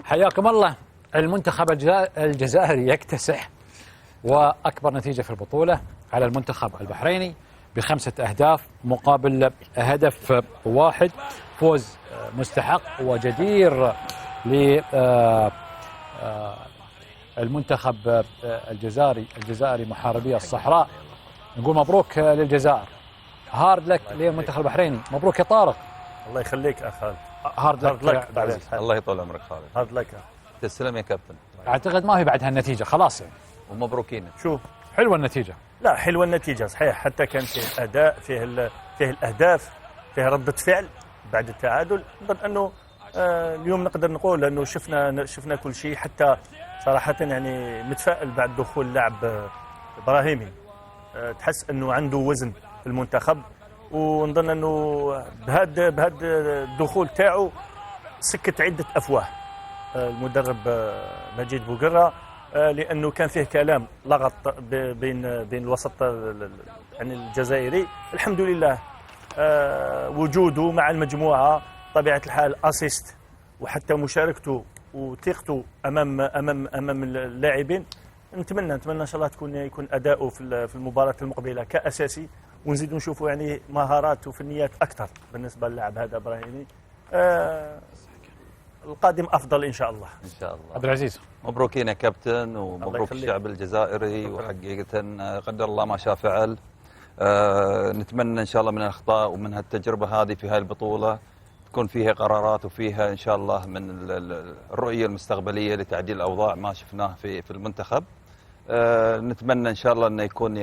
حياكم الله. المنتخب الجزائري يكتسح، وأكبر نتيجة في البطولة على المنتخب البحريني ب5 أهداف مقابل هدف واحد. فوز مستحق وجدير للمنتخب الجزائري محاربي الصحراء. نقول مبروك للجزائر، هارد لك للمنتخب البحريني. مبروك يا طارق. الله يخليك يا خالد. هارد لك. الله يطول عمرك خالد. هارد لك. تسلم يا كابتن. اعتقد ما في بعد هالنتيجه خلاص يعني. ومبروكين. شوف حلوه النتيجه. لا حلوه النتيجه صحيح، حتى كان فيه اداء، فيه الاهداف، فيه رده فعل بعد التعادل. نظن انه اليوم نقدر نقول انه شفنا كل شيء، حتى صراحه يعني متفائل بعد دخول اللاعب ابراهيمي. تحس انه عنده وزن في المنتخب، ونظن انه بهذا الدخول تاعو سكت عده افواه المدرب مجيد بوقرة، لانه كان فيه كلام لغط بين الوسط يعني الجزائري. الحمد لله وجوده مع المجموعه، طبيعه الحال اسيست، وحتى مشاركته وثقته امام اللاعبين. نتمنى ان شاء الله يكون اداؤه في المباراه المقبله كاساسي، ونزيد نشوفوا يعني مهارات وفنيات اكثر بالنسبه للاعب هذا ابراهيمي. القادم افضل ان شاء الله. ان شاء الله. عبد العزيز، مبروكين يا كابتن، ومبروك الشعب الجزائري. وحقيقه قدر الله ما شاء فعل. نتمنى ان شاء الله من الاخطاء ومن هالتجربه هذه في هاي البطوله تكون فيها قرارات، وفيها ان شاء الله من الرؤيه المستقبليه لتعديل الاوضاع ما شفناه في المنتخب. نتمنى ان شاء الله انه يكون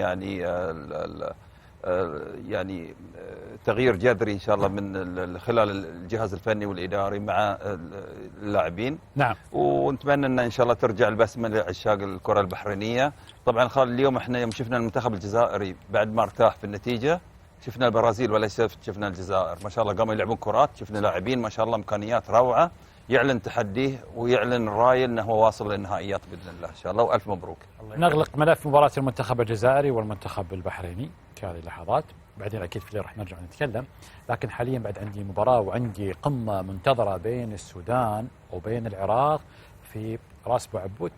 يعني تغيير جذري ان شاء الله من خلال الجهاز الفني والاداري مع اللاعبين. نعم. ونتمنى ان شاء الله ترجع البسمه لعشاق الكره البحرينيه. طبعا خالد، اليوم احنا يوم شفنا المنتخب الجزائري بعد ما ارتاح في النتيجه، شفنا البرازيل وليس شفنا الجزائر. ما شاء الله قاموا يلعبون كرات، شفنا لاعبين ما شاء الله امكانيات روعه. يعلن تحديه ويعلن رايه انه هو واصل للنهائيات باذن الله ان شاء الله، والف مبروك. نغلق ملف مباراة المنتخب الجزائري والمنتخب البحريني في هذه اللحظات، بعدين اكيد في الليل راح نرجع نتكلم. لكن حاليا بعد عندي مباراة وعندي قمة منتظرة بين السودان وبين العراق في راس بو عبود.